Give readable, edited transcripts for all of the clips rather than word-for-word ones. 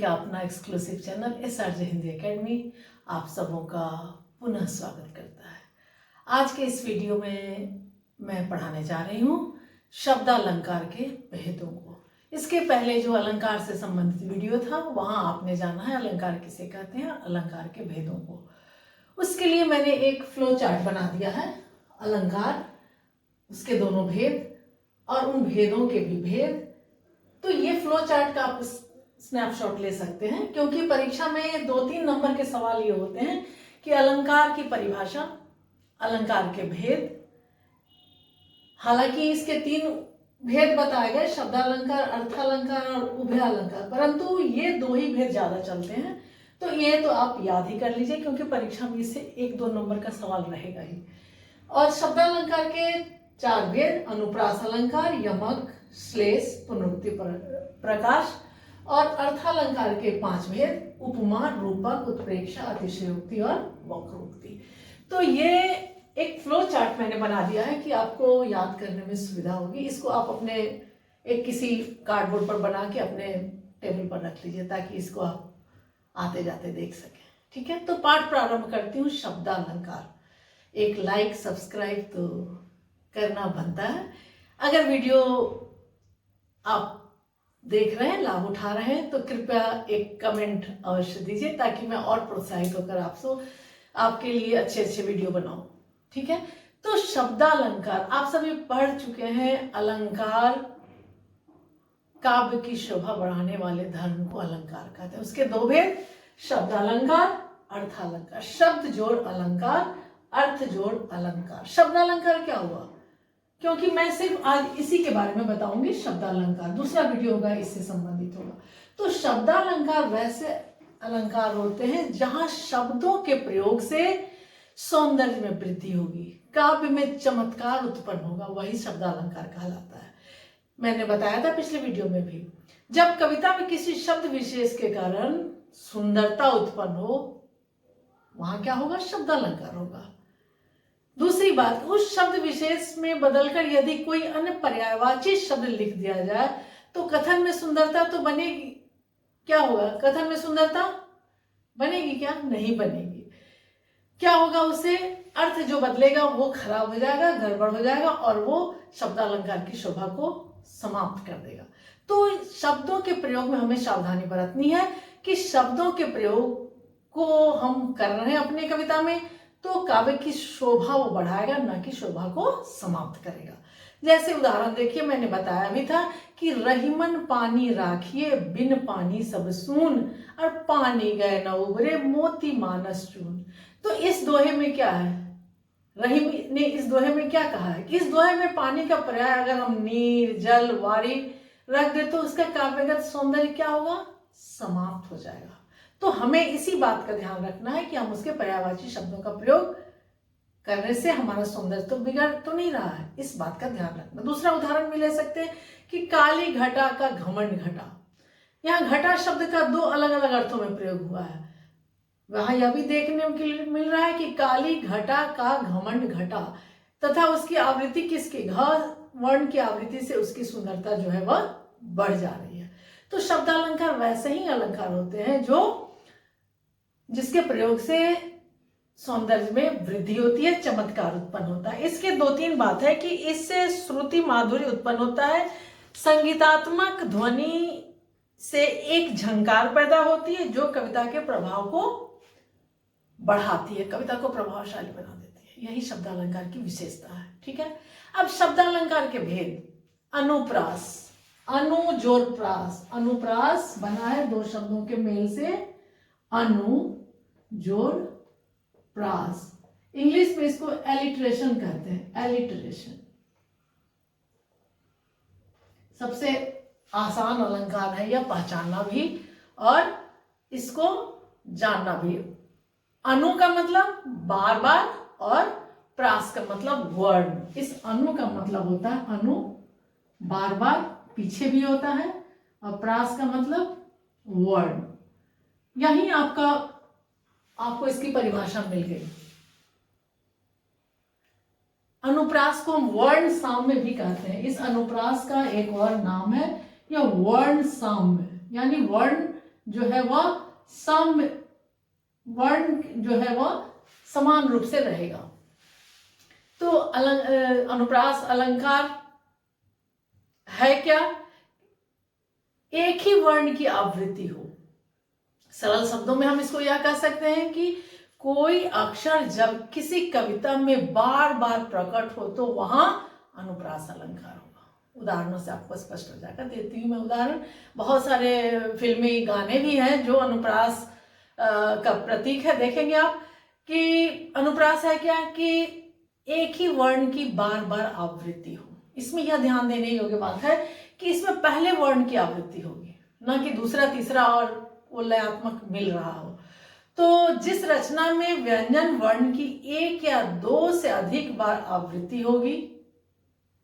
का अपना exclusive channel SRJ Hindi academy आप सबों का पुनः स्वागत करता है। आज के इस वीडियो में मैं पढ़ाने जा रही हूँ शब्दालंकार के भेदों को। इसके पहले जो अलंकार से संबंधित वीडियो था वहाँ आपने जाना है अलंकार किसे कहते हैं, अलंकार के भेदों को। उसके लिए मैंने एक फ्लो चार्ट बना दिया है, अलंकार, उसके दोनों भेद और उन भेदों के भी भेद। तो ये फ्लो चार्ट का आप स्नैपशॉट ले सकते हैं, क्योंकि परीक्षा में 2-3 नंबर के सवाल ये होते हैं कि अलंकार की परिभाषा, अलंकार के भेद। हालांकि इसके 3 भेद बताए गए, शब्दालंकार, अर्थालंकार और उभयालंकार, परंतु ये 2 ही भेद ज्यादा चलते हैं। तो ये तो आप याद ही कर लीजिए, क्योंकि परीक्षा में इससे 1-2 नंबर का सवाल रहेगा ही। और शब्दालंकार के 4 भेद, अनुप्रास अलंकार, यमक, श्लेष, पुनरुक्ति, प्रकाश। और अर्थालंकार के 5 भेद, उपमा, रूपक, उत्प्रेक्षा, अतिशयोक्ति और वक्रोक्ति। तो ये एक फ्लो चार्ट मैंने बना दिया है कि आपको याद करने में सुविधा होगी। इसको आप अपने एक किसी कार्डबोर्ड पर बना के अपने टेबल पर रख लीजिए, ताकि इसको आप आते जाते देख सकें। ठीक है, तो पाठ प्रारंभ करती हूँ। शब्दालंकार। एक लाइक, सब्सक्राइब तो करना बनता है। अगर वीडियो आप देख रहे हैं, लाभ उठा रहे हैं, तो कृपया एक कमेंट अवश्य दीजिए, ताकि मैं और प्रोत्साहित होकर आपके लिए अच्छे वीडियो बनाऊं। ठीक है, तो शब्दालंकार आप सभी पढ़ चुके हैं। अलंकार काव्य की शोभा बढ़ाने वाले धर्म को अलंकार कहते हैं। उसके 2 भेद, शब्दालंकार, अर्थालंकार। शब्द जोड़ अलंकार, अर्थ जोड़ अलंकार। शब्दालंकार क्या हुआ? क्योंकि मैं सिर्फ आज इसी के बारे में बताऊंगी। शब्दालंकार दूसरा वीडियो होगा, इससे संबंधित होगा। तो शब्दालंकार वैसे अलंकार होते हैं जहां शब्दों के प्रयोग से सौंदर्य में वृद्धि होगी, काव्य में चमत्कार उत्पन्न होगा, वही शब्दालंकार कहलाता है। मैंने बताया था पिछले वीडियो में भी, जब कविता में किसी शब्द विशेष के कारण सुंदरता उत्पन्न हो, वहां क्या होगा? शब्दालंकार होगा। दूसरी बात, उस शब्द विशेष में बदलकर यदि कोई अन्य पर्यायवाची शब्द लिख दिया जाए तो कथन में सुंदरता तो बनेगी। क्या होगा? कथन में सुंदरता बनेगी क्या? नहीं बनेगी। क्या होगा? उससे अर्थ जो बदलेगा वो खराब हो जाएगा, गड़बड़ हो जाएगा, और वो शब्दालंकार की शोभा को समाप्त कर देगा। तो शब्दों के प्रयोग में हमें सावधानी बरतनी है कि शब्दों के प्रयोग को हम कर रहे हैं अपनी कविता में, तो काव्य की शोभा वो बढ़ाएगा, न कि शोभा को समाप्त करेगा। जैसे उदाहरण देखिए, मैंने बताया भी था कि रहीमन पानी राखिए, बिन पानी सब सून, और पानी गए न उबरे, मोती मानस चून। तो इस दोहे में क्या है? रहीम ने इस दोहे में क्या कहा है कि इस दोहे में पानी का पर्याय अगर हम नीर, जल, वारी रख दे तो उसका काव्यगत सौंदर्य क्या होगा? समाप्त हो जाएगा। तो हमें इसी बात का ध्यान रखना है कि हम उसके पर्यायवाची शब्दों का प्रयोग करने से हमारा सौंदर्य तो बिगड़ तो नहीं रहा है, इस बात का ध्यान रखना। दूसरा उदाहरण भी ले सकते हैं कि काली घटा का घमंड घटा। यहाँ घटा शब्द का 2 अलग-अलग अर्थों में प्रयोग हुआ है। वहां यह भी देखने को मिल रहा है कि काली घटा का घमंड घटा, तथा उसकी आवृत्ति किसकी? घ वर्ण की आवृत्ति से उसकी सुंदरता जो है वह बढ़ जा रही है। तो शब्दालंकार वैसे ही अलंकार होते हैं जिसके प्रयोग से सौंदर्य में वृद्धि होती है, चमत्कार उत्पन्न होता है। इसके 2-3 बात है कि इससे श्रुति माधुर्य उत्पन्न होता है, संगीतात्मक ध्वनि से एक झंकार पैदा होती है जो कविता के प्रभाव को बढ़ाती है, कविता को प्रभावशाली बना देती है। यही शब्दालंकार की विशेषता है। ठीक है, अब शब्दालंकार के भेद। अनुप्रास, अनु जोड़ प्रास। अनुप्रास बना है 2 शब्दों के मेल से, अनु जोड़ प्रास। इंग्लिश में इसको एलिट्रेशन कहते हैं, एलिट्रेशन। सबसे आसान अलंकार है यह पहचानना भी और इसको जानना भी। अनु का मतलब बार बार और प्रास का मतलब वर्ण। इस अनु का मतलब होता है, अनु बार बार पीछे भी होता है, और प्रास का मतलब वर्ण। यही आपको इसकी परिभाषा मिल गई। अनुप्रास को हम वर्ण साम्य भी कहते हैं। इस अनुप्रास का एक और नाम है यह वर्ण साम्य, यानी वर्ण जो है वह सम वर्ण जो है वह समान रूप से रहेगा। तो अनुप्रास अलंकार है क्या? एक ही वर्ण की आवृत्ति हो। सरल शब्दों में हम इसको यह कह सकते हैं कि कोई अक्षर जब किसी कविता में बार बार प्रकट हो तो वहां अनुप्रास अलंकार होगा। उदाहरणों से आपको स्पष्ट हो जाएगा। देती हूँ मैं उदाहरण। बहुत सारे फिल्मी गाने भी हैं जो अनुप्रास का प्रतीक है। देखेंगे आप कि अनुप्रास है क्या कि एक ही वर्ण की बार बार आवृत्ति हो। इसमें यह ध्यान देने योग्य बात है कि इसमें पहले वर्ण की आवृत्ति होगी, ना कि दूसरा तीसरा और वो लयात्मक मिल रहा हो। तो जिस रचना में व्यंजन वर्ण की एक या दो से अधिक बार आवृत्ति होगी,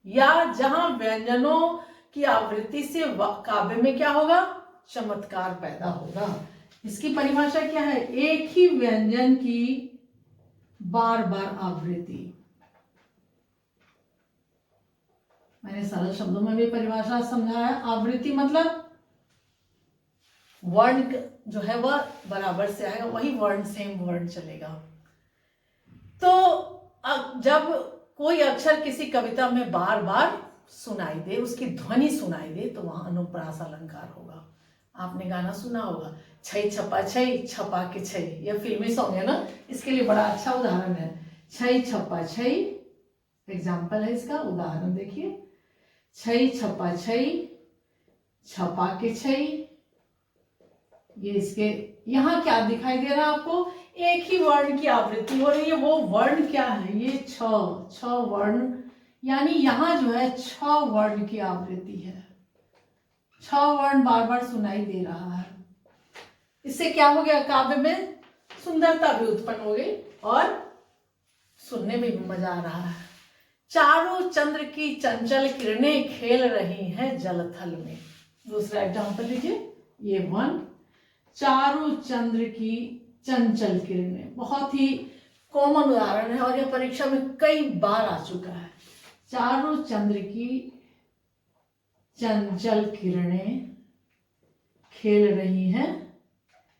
या जहां व्यंजनों की आवृत्ति से काव्य में क्या होगा? चमत्कार पैदा होगा। इसकी परिभाषा क्या है? एक ही व्यंजन की बार बार आवृत्ति। मैंने सरल शब्दों में भी परिभाषा समझाया। आवृत्ति मतलब वर्ण जो है वह बराबर से आएगा, वही वर्ण सेम वर्ण चलेगा। तो जब कोई अक्षर किसी कविता में बार बार सुनाई दे, उसकी ध्वनि सुनाई दे, तो वहां अनुप्रास अलंकार होगा। आपने गाना सुना होगा, छै छपा छै छपा के छै। यह फिल्मी सॉन्ग है ना, इसके लिए बड़ा अच्छा उदाहरण है। छै छपा छै एग्जाम्पल है इसका। उदाहरण देखिए, छै छपा छै छपा के छै। ये इसके यहाँ क्या दिखाई दे रहा है आपको? एक ही वर्ण की आवृत्ति हो रही है। वो वर्ण क्या है? ये छ वर्ण, यानी यहाँ जो है छ वर्ण की आवृत्ति है। छ वर्ण बार बार सुनाई दे रहा है। इससे क्या हो गया? काव्य में सुंदरता भी उत्पन्न हो गई और सुनने में भी मजा आ रहा है। चारों चंद्र की चंचल किरणें खेल रही हैं जलथल में। दूसरा एग्जाम्पल लीजिए, ये वन। चारों चंद्र की चंचल किरणें, बहुत ही कॉमन उदाहरण है और यह परीक्षा में कई बार आ चुका है। चारों चंद्र की चंचल किरणें खेल रही हैं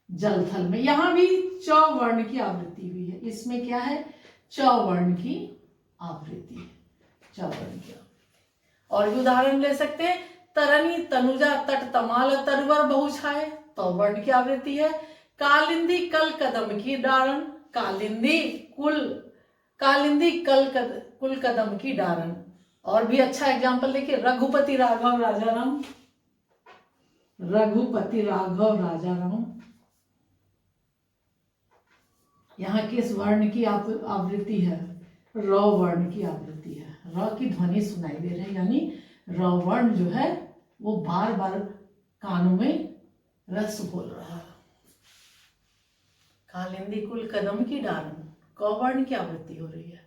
जलथल में। यहां भी च वर्ण की आवृत्ति हुई है। इसमें क्या है? च वर्ण की आवृत्ति है। च वर्ण की आवृत्ति। और भी उदाहरण ले सकते हैं। तरनी तनुजा तट तमाल तरवर बहुछाए, तो वर्ण की आवृत्ति है। कालिंदी कल कदम की डारण, कालिंदी कुल कदम की डारण। और भी अच्छा एग्जाम्पल देखिए, रघुपति राघव राजा राम। रघुपति राघव राजा राम, यहाँ किस वर्ण की आवृत्ति है? र वर्ण की आवृत्ति है। र की ध्वनि सुनाई दे रही है, यानी र वर्ण जो है वो बार बार कानों में रस बोल रहा है। कालिंदी कुल कदम की डारण, क वर्ण की आवृत्ति हो रही है।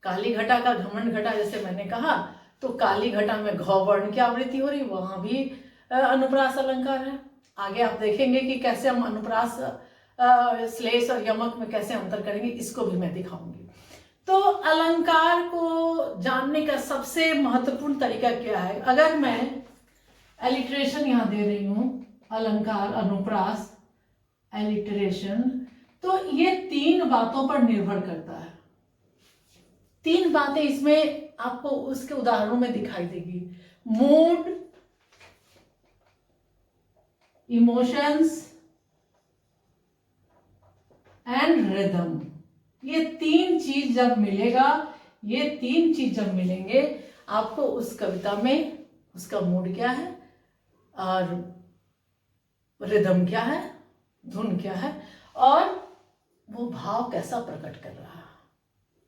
काली घटा का घमंड घटा, जैसे मैंने कहा, तो काली घटा में घ वर्ण की आवृत्ति हो रही, वहां भी अनुप्रास अलंकार है। आगे आप देखेंगे कि कैसे हम अनुप्रास श्लेष और यमक में कैसे अंतर करेंगे, इसको भी मैं दिखाऊंगी। तो अलंकार को जानने का सबसे महत्वपूर्ण तरीका क्या है? अगर मैं एलिट्रेशन यहां दे रही हूं, अलंकार, अनुप्रास, एलिट्रेशन, तो ये तीन बातों पर निर्भर करता है। तीन बातें इसमें आपको उसके उदाहरणों में दिखाई देगी। Mood, emotions and rhythm. ये तीन चीज जब मिलेगा, ये तीन चीज जब मिलेंगे, आपको उस कविता में उसका मूड क्या है और रिदम क्या है, धुन क्या है, और वो भाव कैसा प्रकट कर रहा है,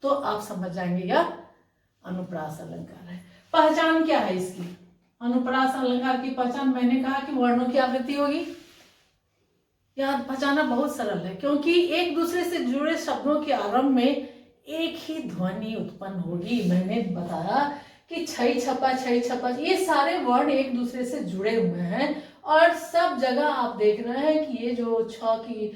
तो आप समझ जाएंगे यह अनुप्रास अलंकार है। पहचान क्या है इसकी? अनुप्रास अलंकार की पहचान मैंने कहा कि वर्णों की आवृत्ति होगी। यह पहचाना बहुत सरल है, क्योंकि एक दूसरे से जुड़े शब्दों के आरंभ में एक ही ध्वनि उत्पन्न होगी। मैंने बताया कि छै छपा ये सारे वर्ण एक दूसरे से जुड़े हुए हैं और सब जगह आप देख रहे हैं कि ये जो छ की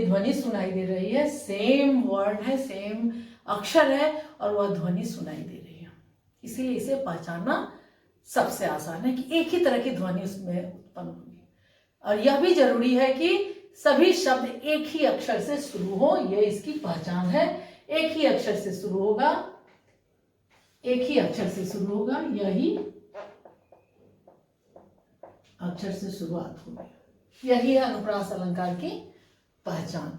ध्वनि सुनाई दे रही है, सेम वर्ड है, सेम अक्षर है और वह ध्वनि सुनाई दे रही है। इसीलिए इसे पहचानना सबसे आसान है कि एक ही तरह की ध्वनि उसमें उत्पन्न होगी। और यह भी जरूरी है कि सभी शब्द एक ही अक्षर से शुरू हो, यह इसकी पहचान है। एक ही अक्षर से शुरू होगा, एक ही अक्षर से शुरू होगा, यही अक्षर से शुरुआत होगी, यही है अनुप्रास अलंकार की पहचान।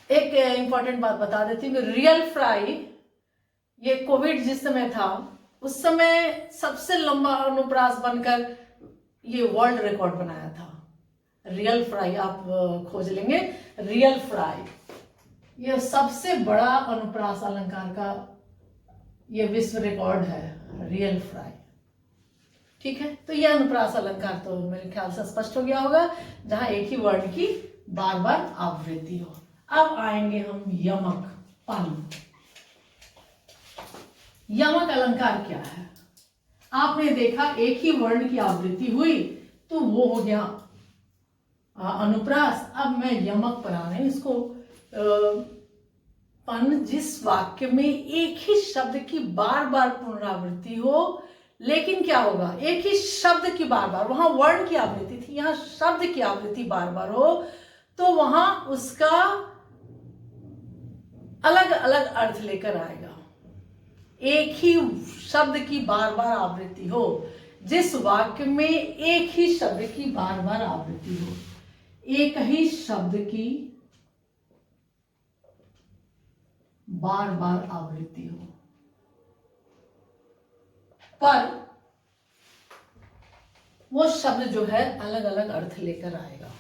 एक इंपॉर्टेंट बात बता देती हूँ, रियल फ्राई, ये कोविड जिस समय था उस समय सबसे लंबा अनुप्रास बनकर ये वर्ल्ड रिकॉर्ड बनाया था। रियल फ्राई आप खोज लेंगे, रियल फ्राई, ये सबसे बड़ा अनुप्रास अलंकार का ये विश्व रिकॉर्ड है, रियल फ्राई। ठीक है, तो यह अनुप्रास अलंकार तो मेरे ख्याल से स्पष्ट हो गया होगा, जहां एक ही वर्ड की बार बार आवृत्ति हो। अब आएंगे हम यमक, पन। यमक अलंकार क्या है? आपने देखा एक ही वर्ण की आवृत्ति हुई तो वो हो गया अनुप्रास। अब मैं यमक पर आ रही हूं, इसको पन जिस वाक्य में एक ही शब्द की बार बार पुनरावृत्ति हो, लेकिन क्या होगा, एक ही शब्द की बार बार, वहां वर्ण की आवृत्ति थी, यहां शब्द की आवृत्ति बार बार हो, तो वहां उसका अलग अलग अर्थ लेकर आएगा। एक ही शब्द की बार बार आवृत्ति हो, जिस वाक्य में एक ही शब्द की बार बार आवृत्ति हो, एक ही शब्द की बार बार आवृत्ति हो, पर वो शब्द जो है अलग अलग अर्थ लेकर आएगा।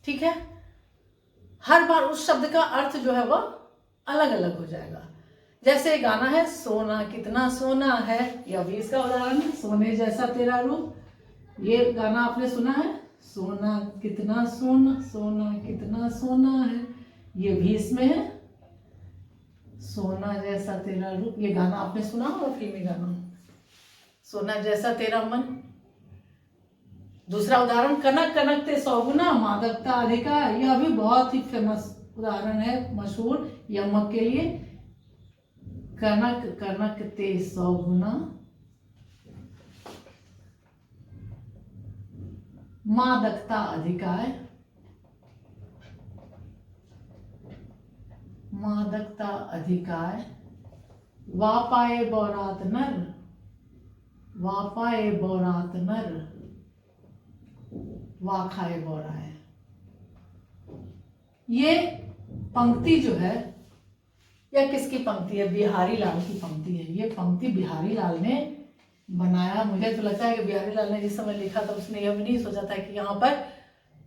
ठीक है, हर बार उस शब्द का अर्थ जो है वह अलग अलग हो जाएगा। जैसे गाना है सोना कितना सोना है, यह भी इसका उदाहरण है, सोने जैसा तेरा रूप। ये गाना आपने सुना है, सोना कितना सोना, सोना कितना सोना है, ये भी इसमें है, सोना जैसा तेरा रूप। ये गाना आपने सुना होगा, फिल्मी गाना, सोना जैसा तेरा मन। दूसरा उदाहरण, कनक कनक ते सौगुना मादकता अधिकार, यह भी बहुत ही फेमस उदाहरण है, मशहूर यमक के लिए। कनक कनक ते सौगुना मादकता अधिकार, मादकता अधिकार, वापाए बौरात नर, वापाए बौरात नर, वाखाए बौराए। ये पंक्ति जो है, यह किसकी पंक्ति है? बिहारी लाल की पंक्ति है। ये पंक्ति बिहारी लाल ने बनाया। मुझे तो लगता है कि बिहारी लाल ने जिस समय लिखा था उसने यह भी नहीं सोचा था कि यहाँ पर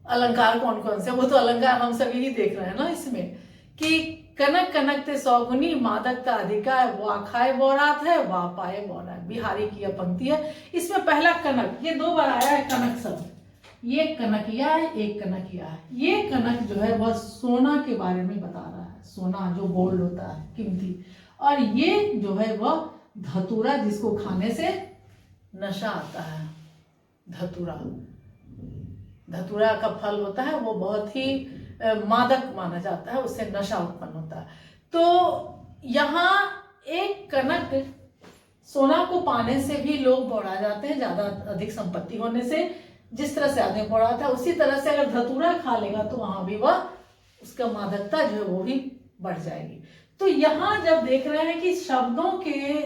अलंकार कौन कौन से, वो तो अलंकार हम सभी ही देख रहे हैं ना इसमें, कि कनक कनक ते सौगुनी मादकता अधिकार, वाखाए बौरात है, वापाए बौरा है। बिहारी की यह पंक्ति है। इसमें पहला कनक, ये दो बार आया है कनक शब्द, ये कनकिया है, एक कनकिया है। ये कनक जो है वह सोना के बारे में बता रहा है, सोना जो गोल्ड होता है, कीमती। और ये जो है वह धतूरा, जिसको खाने से नशा आता है, धतूरा, धतूरा का फल होता है, वो बहुत ही मादक माना जाता है, उससे नशा उत्पन्न होता है। तो यहाँ एक कनक, सोना को पाने से भी लोग बौरा जाते हैं, ज्यादा अधिक संपत्ति होने से जिस तरह से आदमी बौराता है, उसी तरह से अगर धतूरा खा लेगा तो वहां भी वह, उसका मादकता जो है वो भी बढ़ जाएगी। तो यहां जब देख रहे हैं कि शब्दों के,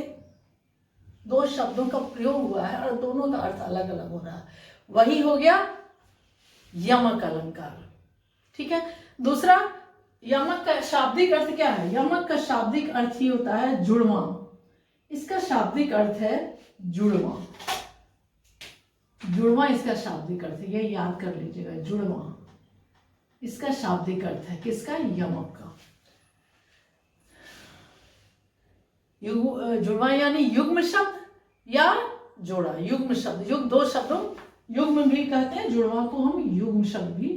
दो शब्दों का प्रयोग हुआ है और दोनों का अर्थ अलग अलग हो रहा है, वही हो गया यमक अलंकार। ठीक है, दूसरा, यमक का शाब्दिक अर्थ क्या है? यमक का शाब्दिक अर्थ ही होता है जुड़वा। इसका शाब्दिक अर्थ है जुड़वा, जुड़वा इसका शाब्दिक अर्थ है, ये याद कर लीजिएगा, जुड़वा इसका शाब्दिक अर्थ है। किसका? यमक का। जुड़वा यानी युग्म शब्द या जोड़ा, युग्म शब्द, युग दो शब्दों, युग्म भी कहते हैं, जुड़वा को हम युग्म शब्द भी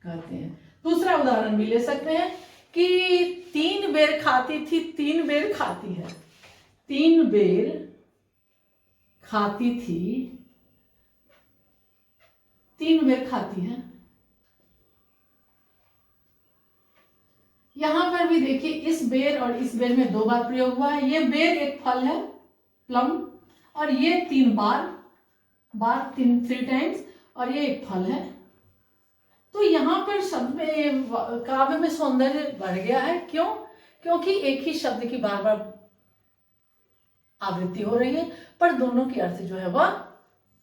कहते हैं। दूसरा उदाहरण भी ले सकते हैं कि 3 बेर खाती थी, 3 बेर खाती है, 3 बेर खाती थी, 3 बेर खाती है। यहां पर भी देखिए, इस बेर और इस बेर में 2 बार प्रयोग हुआ है। ये बेर एक फल है, प्लम, और ये 3 बार, 3 टाइम्स, और ये एक फल है, तो यहाँ पर शब्द में काव्य में सौंदर्य बढ़ गया है। क्यों? क्योंकि एक ही शब्द की बार बार आवृत्ति हो रही है, पर दोनों के अर्थ जो है वह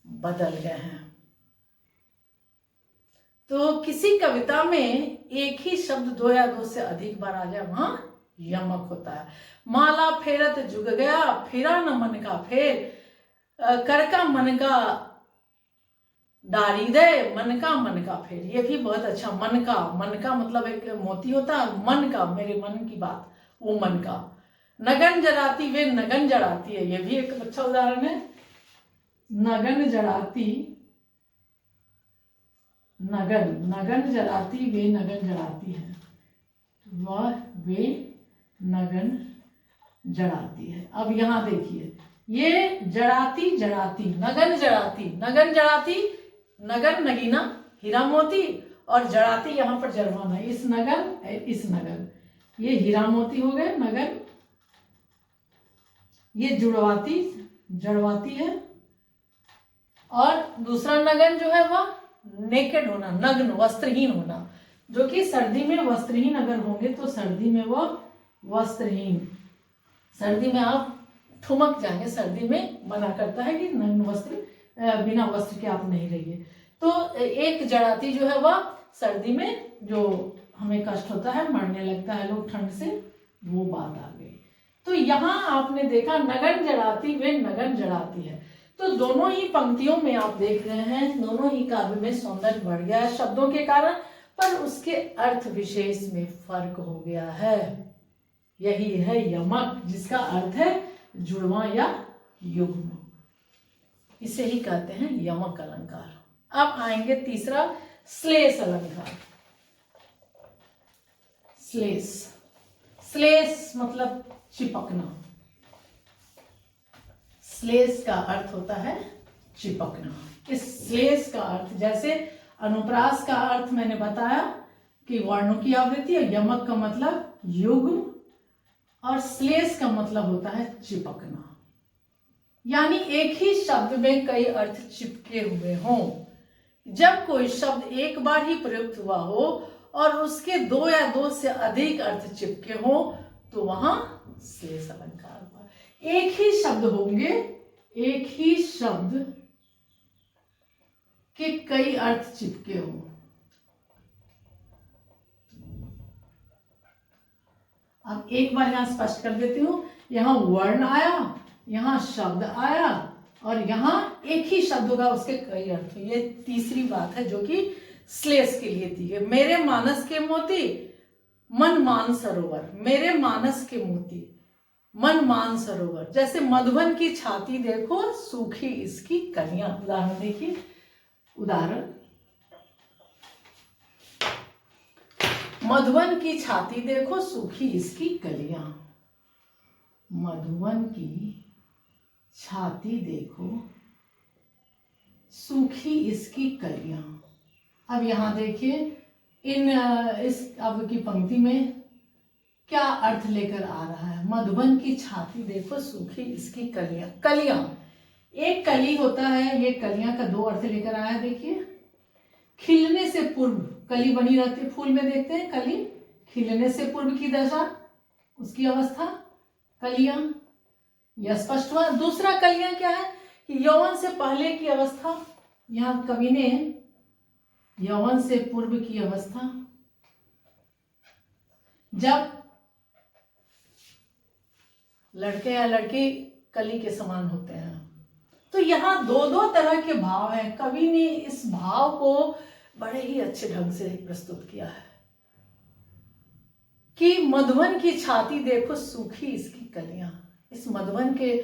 बदल गए हैं। तो किसी कविता में एक ही शब्द दो या दो से अधिक बार आ जाए वहां यमक होता है। माला फेरत जुग गया, फेरा न मन का फेर, कर का मन का डारी दे, मन का फेर। ये भी बहुत अच्छा। मन का मतलब एक मोती होता है, मन का मेरे मन की बात, वो मन का। नगन जराती वे नगन जराती है, ये भी एक अच्छा उदाहरण है। नगन जराती, नगन जराती वे नगन जराती है, वह वे नगन जराती है। अब यहां देखिए, ये जड़ाती जड़ाती, नगन जड़ाती, नगन जड़ाती, नगन नगीना हीरा मोती, और जड़ाती यहाँ पर जरवाना, इस नगन इस नगन, ये हीरा मोती हो गए नगन। ये जुड़वाती जड़वाती है, और दूसरा नगन जो है वह नेकेड होना, नग्न वस्त्रहीन होना, जो कि सर्दी में वस्त्रहीन अगर होंगे तो सर्दी में वह वस्त्रहीन, सर्दी में आप ठुमक जाएंगे, सर्दी में मना करता है कि नग्न वस्त्र, बिना वस्त्र के आप नहीं रहिए। तो एक जड़ाती जो है वह सर्दी में जो हमें कष्ट होता है, मरने लगता है लोग ठंड से, वो बात आ गई। तो यहाँ आपने देखा नगन जड़ाती वे नगन जड़ाती है। तो दोनों ही पंक्तियों में आप देख रहे हैं, दोनों ही काव्य में सौंदर्य बढ़ गया है शब्दों के कारण, पर उसके अर्थ विशेष में फर्क हो गया है। यही है यमक, जिसका अर्थ है जुड़वा या युग्म। इसे ही कहते हैं यमक अलंकार। अब आएंगे तीसरा, श्लेष अलंकार। श्लेष, श्लेष मतलब चिपकना। श्लेष का अर्थ होता है चिपकना। इस श्लेष का अर्थ, जैसे अनुप्रास का अर्थ मैंने बताया कि वर्णों की आवृत्ति, और यमक का मतलब युग्म, और श्लेष का मतलब होता है चिपकना। यानी एक ही शब्द में कई अर्थ चिपके हुए हों। जब कोई शब्द एक बार ही प्रयुक्त हुआ हो और उसके दो या दो से अधिक अर्थ चिपके हों, तो वहां श्लेष अलंकार हुआ। एक ही शब्द होंगे, एक ही शब्द के कई अर्थ चिपके हों। अब एक बार यहां स्पष्ट कर देती हूं, यहां वर्ण आया, यहां शब्द आया, और यहां एक ही शब्द होगा, उसके कई अर्थ। ये तीसरी बात है जो कि श्लेष के लिए दी है। मेरे मानस के मोती मन मान सरोवर, मेरे मानस के मोती मन मान सरोवर। जैसे मधुबन की छाती देखो सूखी इसकी कलियां। उदाहरण देखिए, उदाहरण, मधुबन की छाती देखो सूखी इसकी कलियां। मधुबन की छाती देखो सूखी इसकी कलियां। अब यहां देखिए, इस अब की पंक्ति में क्या अर्थ लेकर आ रहा है। मधुबन की छाती देखो सूखी इसकी कलियां। कलियां, एक कली होता है, ये कलियां का दो अर्थ लेकर आया है। देखिए, खिलने से पूर्व कली बनी रहती है, फूल में देखते हैं कली, खिलने से पूर्व की दशा, उसकी अवस्था कलियां, यह स्पष्ट हुआ। दूसरा कलियां क्या है कि यौवन से पहले की अवस्था। यहां कवि ने यौवन से पूर्व की अवस्था, जब लड़के या लड़की कली के समान होते हैं। तो यहां दो दो तरह के भाव हैं। कवि ने इस भाव को बड़े ही अच्छे ढंग से प्रस्तुत किया है कि मधुबन की छाती देखो सूखी इसकी कलियां। इस मधुबन के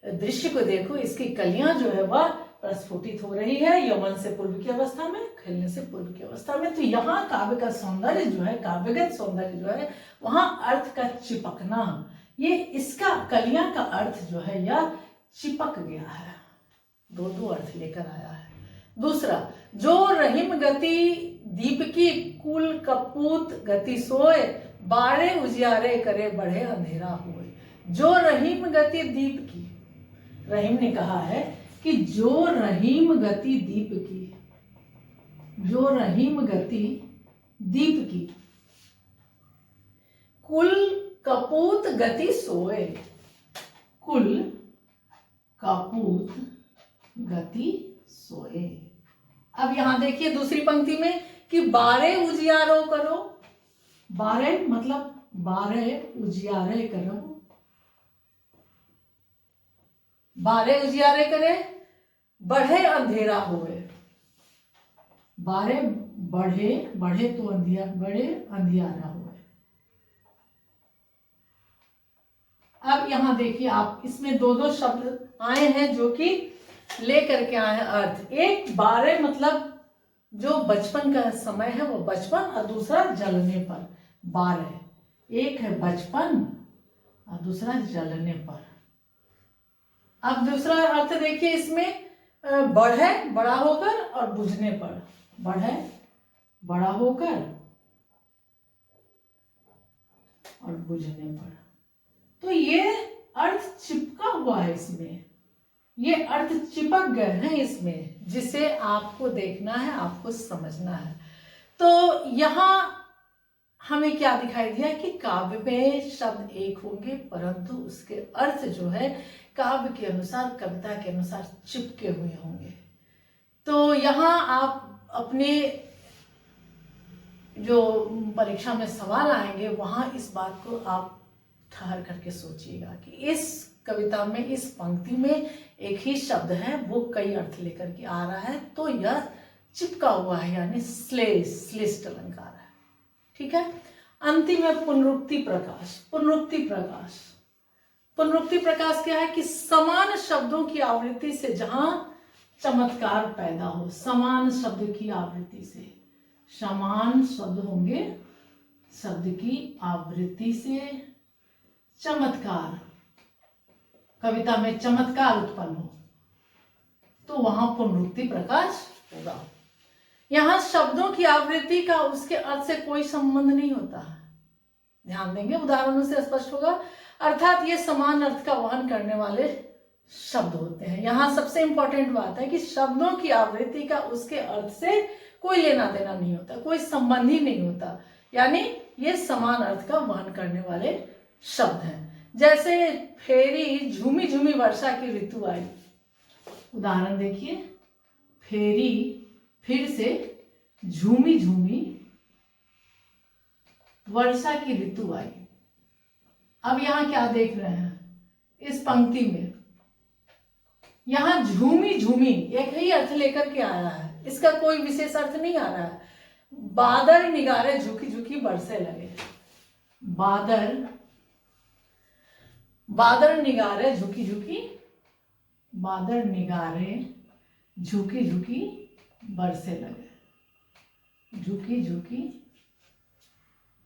दृश्य को देखो, इसकी कलियां जो है वह प्रस्फुटित हो रही है यौवन से पूर्व की अवस्था में, खिलने से पूर्व की अवस्था में। तो यहाँ काव्य का सौंदर्य जो है, काव्यगत सौंदर्य जो है, वहां अर्थ का चिपकना, ये इसका कलियां का अर्थ जो है यह चिपक गया है, दो दो अर्थ लेकर आया है। दूसरा, जो रहीम गति दीप की कुल कपूत गति सोए, बारे उजियारे करे बढ़े अंधेरा हुए। जो रहीम गति दीप की, रहीम ने कहा है कि जो रहीम गति दीप की, जो रहीम गति दीप की, कुल कपूत गति सोए, कुल कपूत गति सोए। अब यहां देखिए दूसरी पंक्ति में कि 12 उजियारो करो, 12 मतलब 12 उजियारे करो, 12 उजियारे करे, बढ़े अंधेरा होए, 12 बढ़े, बढ़े तो बड़े अंधियारा हुए। अब यहां देखिए आप, इसमें दो शब्द आए हैं जो कि लेकर के आए हैं अर्थ। एक 12 मतलब जो बचपन का समय है वो बचपन, और दूसरा जलने पर 12। एक है बचपन और दूसरा जलने पर। अब दूसरा अर्थ देखिए इसमें बढ़े बड़ा होकर और बुझने पर, बढ़े बड़ा होकर और बुझने पर। तो ये अर्थ चिपका हुआ है इसमें, ये अर्थ चिपक गए हैं इसमें, जिसे आपको देखना है, आपको समझना है। तो यहां हमें क्या दिखाई दिया कि काव्य में शब्द एक होंगे परंतु उसके अर्थ जो है काव्य के अनुसार, कविता के अनुसार चिपके हुए होंगे। तो यहाँ आप अपने जो परीक्षा में सवाल आएंगे वहां इस बात को आप ठहर करके सोचिएगा कि इस कविता में, इस पंक्ति में एक ही शब्द है, वो कई अर्थ लेकर के आ रहा है, तो यह चिपका हुआ है, यानी श्लिष्ट अलंकार है। ठीक है। अंतिम है पुनरुक्ति प्रकाश। पुनरुक्ति प्रकाश, पुनरुक्ति प्रकाश क्या है कि समान शब्दों की आवृत्ति से जहां चमत्कार पैदा हो, समान शब्द की आवृत्ति से, समान शब्द होंगे, शब्द की आवृत्ति से चमत्कार, कविता में चमत्कार उत्पन्न हो, तो वहां पुनरुक्ति प्रकाश होगा। यहां शब्दों की आवृत्ति का उसके अर्थ से कोई संबंध नहीं होता है, ध्यान देंगे, उदाहरणों से स्पष्ट होगा। अर्थात ये समान अर्थ का वहन करने वाले शब्द होते हैं। यहां सबसे इंपॉर्टेंट बात है कि शब्दों की आवृत्ति का उसके अर्थ से कोई लेना देना नहीं होता, कोई संबंध ही नहीं होता, यानी ये समान अर्थ का वहन करने वाले शब्द हैं। जैसे फेरी झूमी झूमी वर्षा की ऋतु आई, उदाहरण देखिए, फेरी फिर से झूमी झूमी वर्षा की ऋतु आई। अब यहां क्या देख रहे हैं इस पंक्ति में, यहां झूमी झूमी एक ही अर्थ लेकर के आया है, इसका कोई विशेष अर्थ नहीं आ रहा है। बादल निगारे झुकी झुकी बरसे लगे, बादल, बादल निगारे झुकी झुकी, बादल निगारे झुकी झुकी बरसे लगे, झुकी झुकी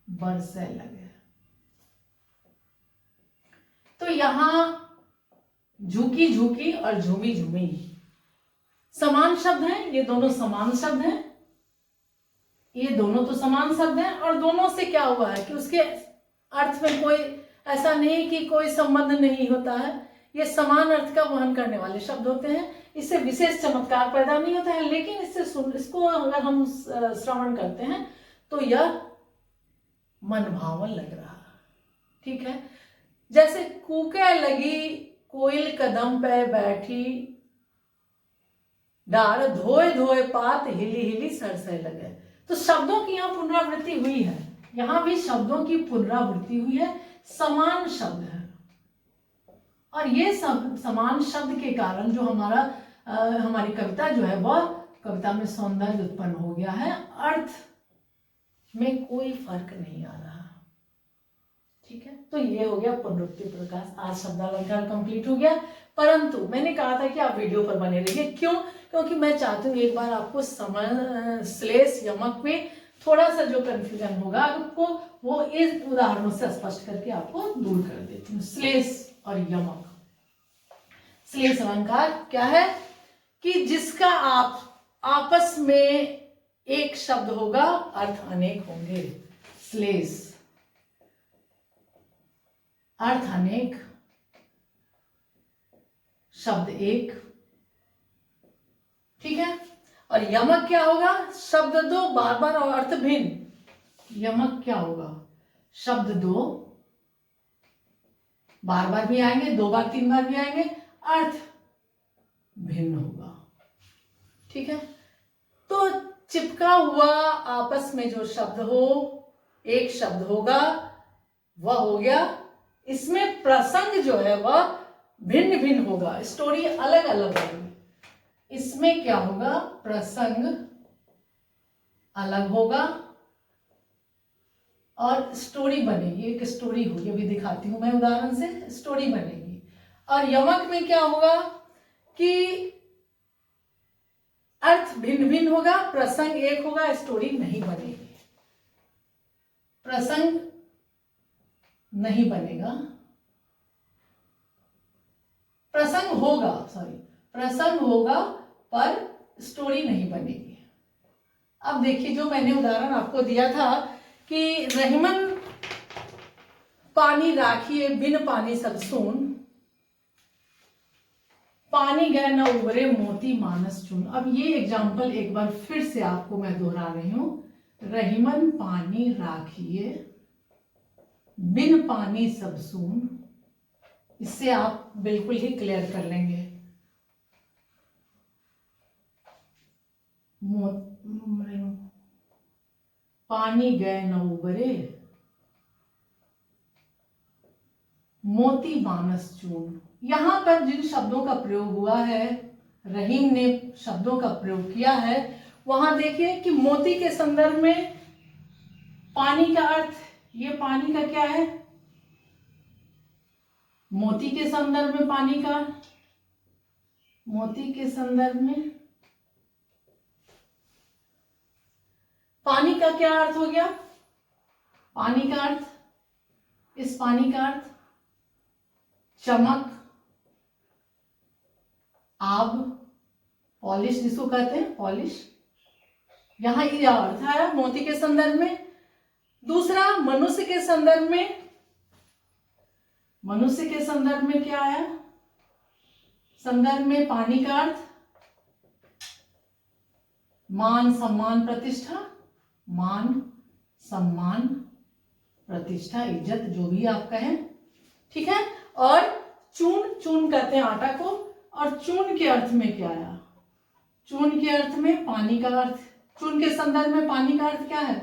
बरसे लगे। तो यहां झुकी झुकी और झूमी झूमी समान शब्द हैं, ये दोनों समान शब्द हैं, ये दोनों तो समान शब्द हैं, और दोनों से क्या हुआ है कि उसके अर्थ में कोई ऐसा नहीं कि कोई संबंध नहीं होता है, ये समान अर्थ का वहन करने वाले शब्द होते हैं, इससे विशेष चमत्कार पैदा नहीं होता है, लेकिन इसको अगर हम श्रवण करते हैं तो यह मनभावन लग रहा है। ठीक है। जैसे कूके लगी कोयल कदम पे बैठी, डार धोए धोए पात हिली हिली सरसे लगे। तो शब्दों की यहाँ पुनरावृत्ति हुई है, यहां भी शब्दों की पुनरावृत्ति हुई है, समान शब्द है, और ये सब समान शब्द के कारण जो हमारी कविता जो है वह कविता में सौंदर्य उत्पन्न हो गया है, अर्थ में कोई फर्क नहीं आ रहा। ठीक है। तो ये हो गया पुनरुक्ति प्रकाश। आज शब्दालंकार कंप्लीट हो गया, परंतु मैंने कहा था कि आप वीडियो पर बने रहिए। क्यों? क्योंकि मैं चाहती हूँ एक बार आपको श्लेष यमक में थोड़ा सा जो कंफ्यूजन होगा आपको, वो इस उदाहरणों से स्पष्ट करके आपको दूर कर देती हूँ। श्लेष और यमक। श्लेष अलंकार क्या है कि जिसका आप आपस में एक शब्द होगा, अर्थ अनेक होंगे। श्लेष अर्थ अनेक, शब्द एक। ठीक है। और यमक क्या होगा? शब्द दो बार बार और अर्थ भिन्न। यमक क्या होगा? शब्द दो बार बार भी आएंगे, 2 बार 3 बार भी आएंगे, अर्थ भिन्न होगा। ठीक है, तो चिपका हुआ आपस में जो शब्द हो, एक शब्द होगा, वह हो गया। इसमें प्रसंग जो है वह भिन्न भिन्न होगा, स्टोरी अलग अलग होगी। इसमें क्या होगा? प्रसंग अलग होगा और स्टोरी बनेगी, एक स्टोरी होगी। अभी दिखाती हूं मैं उदाहरण से, स्टोरी बनेगी। और यमक में क्या होगा कि अर्थ भिन्न भिन्न होगा, प्रसंग एक होगा, स्टोरी नहीं बनेगी। प्रसंग नहीं बनेगा, प्रसंग होगा, प्रसंग होगा पर स्टोरी नहीं बनेगी। अब देखिए, जो मैंने उदाहरण आपको दिया था कि रहीमन पानी राखिए बिन पानी सब सून, पानी गए न उबरे मोती मानस चून। अब ये एग्जाम्पल एक बार फिर से आपको मैं दोहरा रही हूं। रहीमन पानी राखिए बिन पानी सब सून, इससे आप बिल्कुल ही क्लियर कर लेंगे। पानी गए न उबरे मोती मानस चून। यहां पर जिन शब्दों का प्रयोग हुआ है, रहीम ने शब्दों का प्रयोग किया है, वहां देखिए कि मोती के संदर्भ में पानी का अर्थ, ये पानी का क्या है? मोती के संदर्भ में पानी का, मोती के संदर्भ में पानी का क्या अर्थ हो गया? पानी का अर्थ, इस पानी का अर्थ चमक, आब, पॉलिश जिसको कहते हैं, पॉलिश। यहां ये अर्थ आया मोती के संदर्भ में। दूसरा, मनुष्य के संदर्भ में, मनुष्य के संदर्भ में क्या आया? संदर्भ में पानी का अर्थ मान, सम्मान, प्रतिष्ठा। मान, सम्मान, प्रतिष्ठा, इज्जत, जो भी आप कहें। ठीक है, और चून, चून कहते हैं आटा को, और चून के अर्थ में क्या आया? चून के अर्थ में पानी का अर्थ, चून के संदर्भ में पानी का अर्थ क्या है?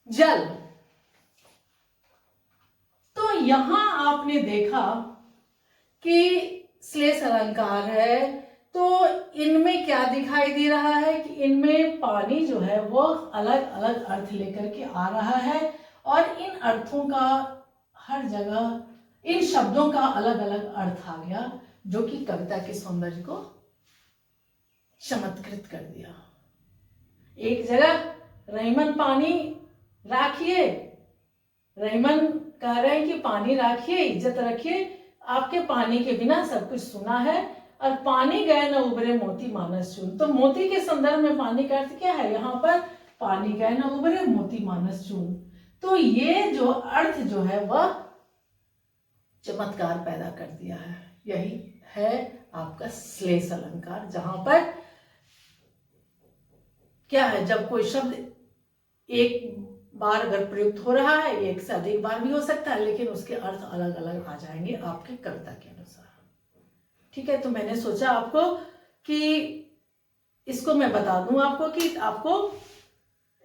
जल। तो यहां आपने देखा कि श्लेष अलंकार है, तो इनमें क्या दिखाई दे रहा है कि इनमें पानी जो है वो अलग अलग अर्थ लेकर के आ रहा है, और इन अर्थों का हर जगह, इन शब्दों का अलग अलग अर्थ आ गया, जो कि कविता के सौंदर्य को चमत्कृत कर दिया। एक जगह रहीमन पानी राखिए, रहीमन कह रहे हैं कि पानी राखिए, इज्जत रखिए, आपके पानी के बिना सब कुछ सुना है, और पानी गए न उबरे मोती मानस चून। तो मोती के संदर्भ में पानी का अर्थ क्या है? यहाँ पर पानी गए न उबरे मोती मानस चून। तो ये जो अर्थ जो है वह चमत्कार पैदा कर दिया है। यही है आपका श्लेष अलंकार, जहां पर क्या है, जब कोई शब्द एक बार अगर प्रयुक्त हो रहा है, एक से अधिक बार भी हो सकता है, लेकिन उसके अर्थ अलग अलग आ जाएंगे आपके कविता के अनुसार। ठीक है, तो मैंने सोचा आपको कि इसको मैं बता दूं आपको कि आपको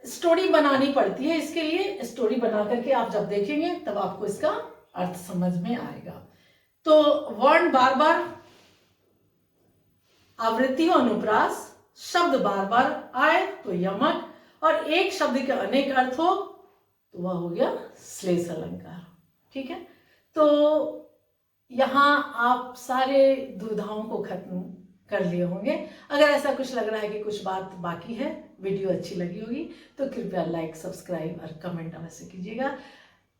स्टोरी बनानी पड़ती है। इसके लिए स्टोरी बना करके आप जब देखेंगे तब आपको इसका अर्थ समझ में आएगा। तो वर्ण बार बार, आवृत्ति और अनुप्रास, शब्द बार बार आए तो यमक, और एक शब्द के अनेक अर्थ हो तो वह हो गया श्लेष अलंकार। ठीक है, तो यहां आप सारे दुविधाओं को खत्म कर लिए होंगे। अगर ऐसा कुछ लग रहा है कि कुछ बात बाकी है, वीडियो अच्छी लगी होगी, तो कृपया लाइक, सब्सक्राइब और कमेंट अवश्य कीजिएगा।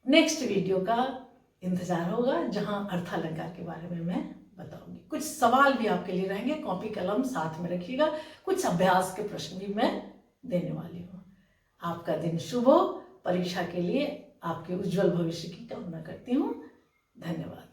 नेक्स्ट वीडियो का इंतजार होगा, जहां अर्थालंकार के बारे में मैं बताऊंगी। कुछ सवाल भी आपके लिए रहेंगे, कॉपी कलम साथ में रखिएगा। कुछ अभ्यास के प्रश्न भी मैं देने वाली हूँ। आपका दिन शुभ हो। परीक्षा के लिए आपके उज्जवल भविष्य की कामना करती हूँ। धन्यवाद।